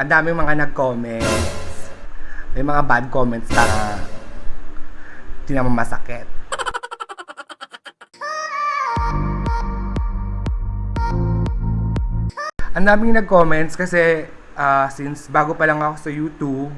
ang daming mga nag-comments. May mga bad comments na hindi naman masakit. Ang daming nag-comments kasi since bago pa lang ako sa YouTube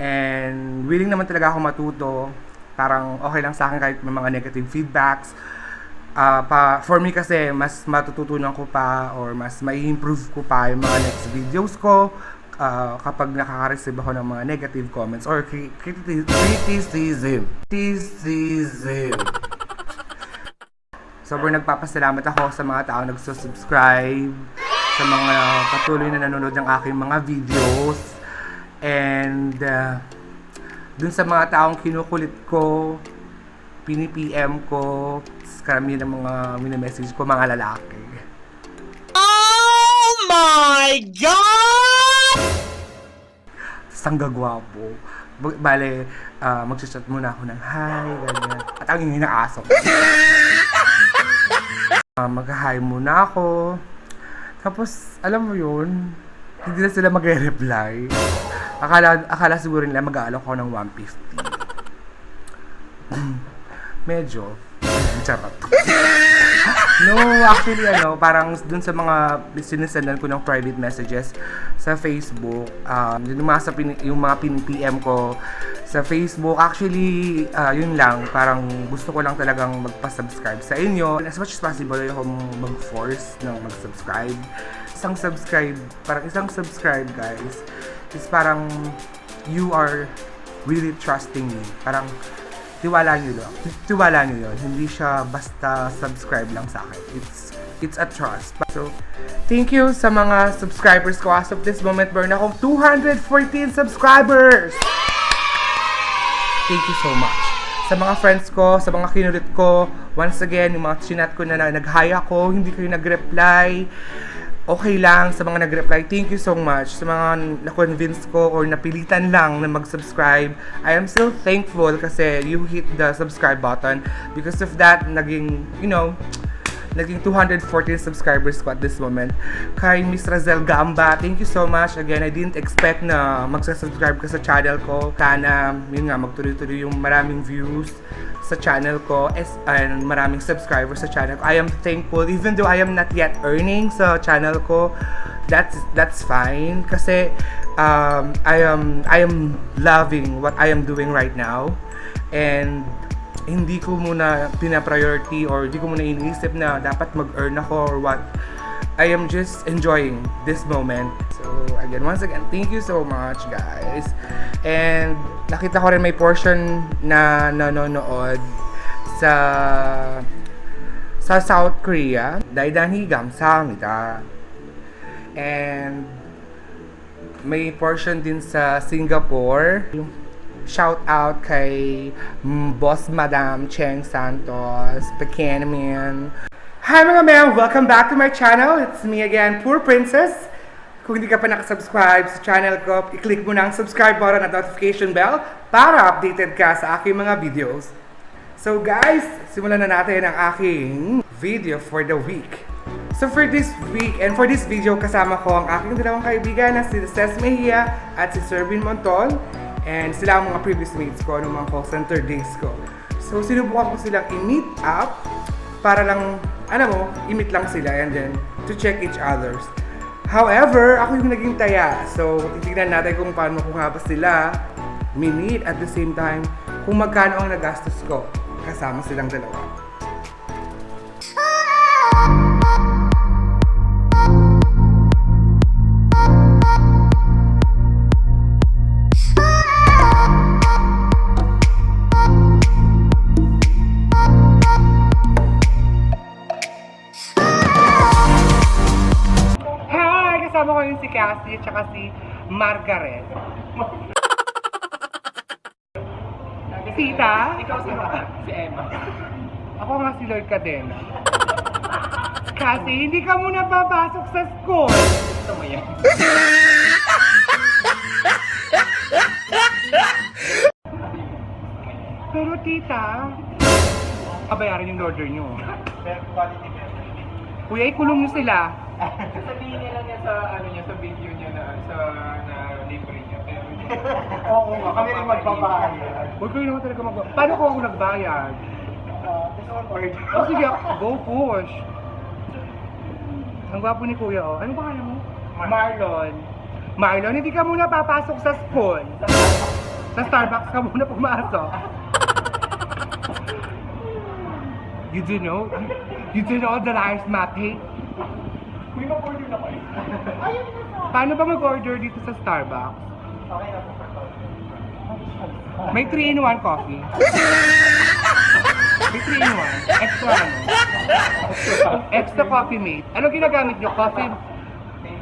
and willing naman talaga ako matuto, parang okay lang sa akin kahit may mga negative feedbacks. For me kasi, mas matututunan ko pa or mas mai-improve ko pa yung mga next videos ko kapag nakaka-receive ako ng mga negative comments or criticism. Sobrang nagpapasalamat ako sa mga tao nagsusubscribe, sa mga patuloy na nanonood ng aking mga videos, and dun sa mga taong kinukulit ko, pini-PM ko, karamihan ng mga mini-message ko, mga lalaki. Oh my God! Sanggagwapo. Bale, mag-chat muna ako ng hi, ganyan. At ang ingay ng aso. Mag-hi muna ako. Tapos, alam mo yun, hindi na sila magre-reply. Akala siguro nila mag-aalok ako ng 150. Medyo. Charot. No, actually, parang dun sa mga sinisendan ko ng private messages sa Facebook, yung mga pin-PM ko sa Facebook, actually, yun lang, parang gusto ko lang talagang magpa-subscribe sa inyo. As much as possible, ayoko mag-force ng mag-subscribe. Isang subscribe, guys, is parang you are really trusting me. Parang, tiwala nyo yun. Hindi siya basta subscribe lang sa akin. It's a trust. So, thank you sa mga subscribers ko. As of this moment, meron akong 214 subscribers! Thank you so much. Sa mga friends ko, sa mga kinulit ko, once again, yung mga chinat ko na nag-hi ako, hindi kayo nag-reply, okay lang. Sa mga nag-reply, thank you so much. Sa mga na-convince ko or napilitan lang na mag-subscribe, I am still thankful kasi you hit the subscribe button. Because of that, naging 214 subscribers ko at this moment. Kay Miss Razel Gamba, thank you so much. Again, I didn't expect na magsasubscribe ka sa channel ko. Sana, yun nga, magtuloy-tuloy yung maraming views sa channel ko and maraming subscribers sa channel ko. I am thankful even though I am not yet earning sa channel ko. That's fine kasi I am loving what I am doing right now, and hindi ko muna pina-priority or hindi ko muna iniisip na dapat mag-earn ako or what. I am just enjoying this moment. So again, once again, thank you so much, guys. And nakita ko rin may portion na nanonood sa South Korea. Daidani 감사합니다. And may portion din sa Singapore. Shout out kay Boss Madam Cheng Santos, Pekinman. Hi mga ma'am! Welcome back to my channel. It's me again, Poor Princess. Kung hindi ka pa nakasubscribe sa channel ko, i-click mo na ang subscribe button at notification bell para updated ka sa aking mga videos. So guys, simulan na natin ang aking video for the week. So for this week and for this video, kasama ko ang aking dalawang kaibigan na si Cez Mejia at si Servin Montol. And sila ang mga previous mates ko, mga call center days ko. So sinubukan ko silang i-meet up para lang, i-meet lang sila and then to check each others. However, ako yung naging taya. So titignan natin kung paano ko nga ba sila minute at the same time kung magkano ang nagastos ko kasama silang dalawa. Kasama ko yung si Cassie at saka si Margaret. Sita? Ikaw si Emma. Ako nga si Lloyd Cadena. Cassie, hindi ka muna papasok sa school. Gusto mo yan? Pero tita, kabayaran yung order nyo. Kuya, ikulong nyo sila. Sabihin niya lang niya sa sa video niya na Oo nga, kami rin magbabayad. Huwag kayo naman talaga magbayad. Paano kung ako nagbayad? Order. Oh, sige, go push. Ang gwapo ni Kuya, oh. Ano pangalan mo? Marlon. Marlon, hindi ka muna papasok sa school. Sa Starbucks ka muna pumasok. You do know? You do know the lies, Mate? Uy, mag-order na kayo. Paano ba mag-order dito sa Starbucks? Okay na po. May 3-in-1 coffee. May 3-in-1. Extra ano? Extra coffee mate. Ano ginagamit nyo? Coffee?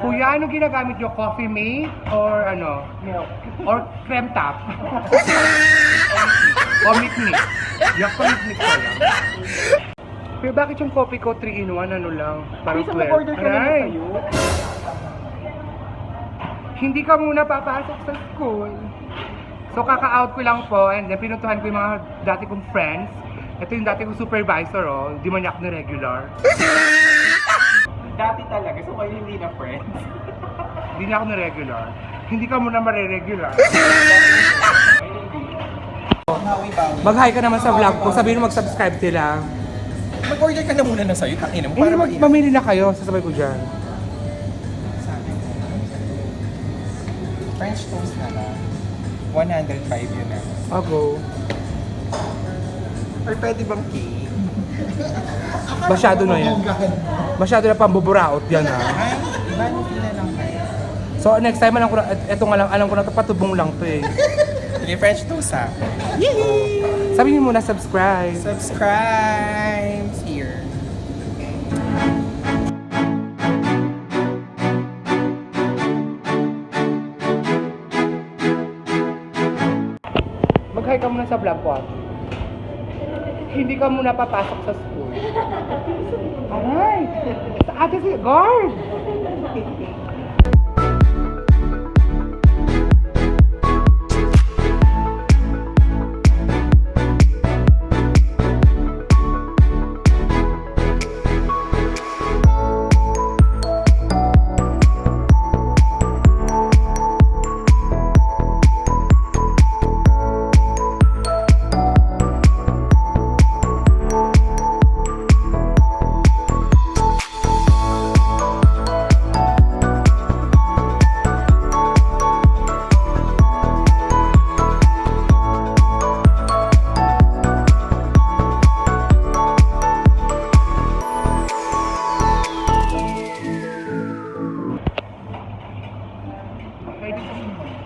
Kuya, ano ginagamit nyo? Coffee mate? Or ano? Milk. Or creme top? O meat. Yak pa meat ko lang. Pero bakit yung coffee ko 3-in-1 ano lang? Parang Please, 12. mag-order ka na Aray! sa'yo. Hindi ka muna papasok sa school. So kaka-out ko lang po and then pinuntuhan ko yung mga dati kong friends. Ito yung dati kong supervisor, oh. Di man niya ako na regular. Dati talaga, so kayo hindi na friends. Hindi niya ako na regular. Hindi ka muna mare-regular. Mag-hi ka naman sa vlog ko. Sabihin mo mag-subscribe sila. Mag-order ka na muna na sa'yo, tangina mo. Hindi, mamili na kayo. Sasabay ko dyan. French toast na lang. 105 yun na. Ako. Or pwede bang cake? Masyado na yan. Masyado na pambuburaot yan, ha. Ay, iba na lang kayo. So next time, alam ko na, eto nga lang, alam ko na ito, patubong lang to eh. Sige, French toast ha. Sabi niyo muna, subscribe. Subscribe here. Mag-hi ka muna sa vlog ko, ate. Hindi ka muna papasok sa school. Aray! Sa ate si guard!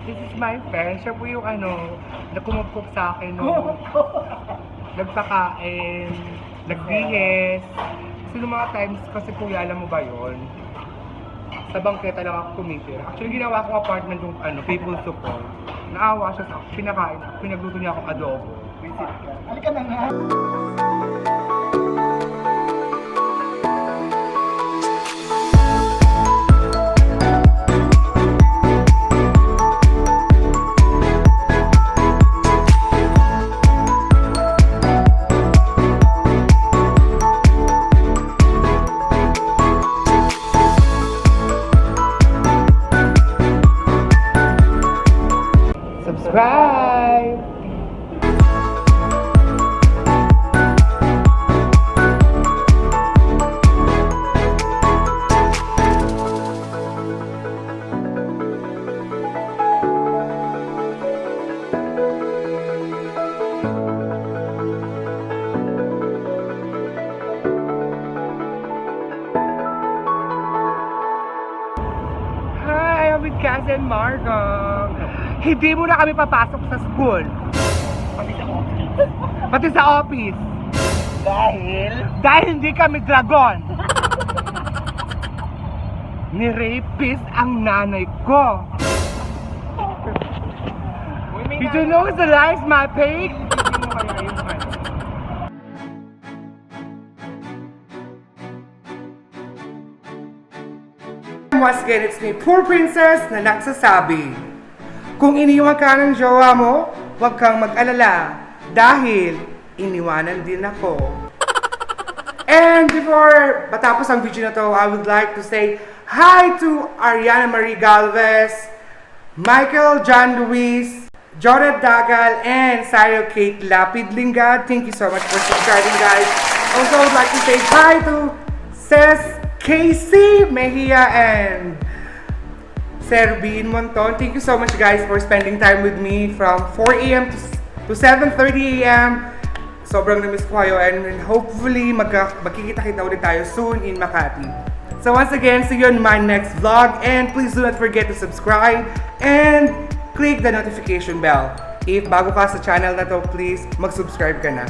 This is my friend. Siya po yung nakumupkop sa akin nung nagpakain, nagbihis. Kasi nung mga times kasi kuya, alam mo ba yun? Sa bangketa lang ako tumitira. Actually, ginawa ko apartment yung people support. Naawa siya sa ako. Pinakain ako. Pinagluto niya akong adobo. Halika na nga. Subscribe! Hi, I'm with Cousin Margo. Hindi mo na kami papasok sa school. Pati sa office. Dahil? Dahil hindi kami dragon. Ni-rapist ang nanay ko. Did you know the lies, my pig? Hindi mo kaya yung Once again, it's me, poor princess, na nagsasabi. Kung iniwan ka ng jowa mo, huwag kang mag-alala. Dahil iniwanan din ako. And before matapos ang video na to, I would like to say hi to Ariana Marie Galvez, Michael John Luis, Jorad Dagal, and Cyril Kate Lapid Lingad. Thank you so much for subscribing, guys. Also, I would like to say hi to Ces Casey Mejia and Serbin Monton. Thank you so much, guys, for spending time with me from 4 a.m. to 7:30 a.m. Sobrang namiss ko kayo, and hopefully magkikita-kita ulit tayo soon in Makati. So once again, see you on my next vlog, and please do not forget to subscribe and click the notification bell. If bago ka sa channel na to, please mag-subscribe ka na.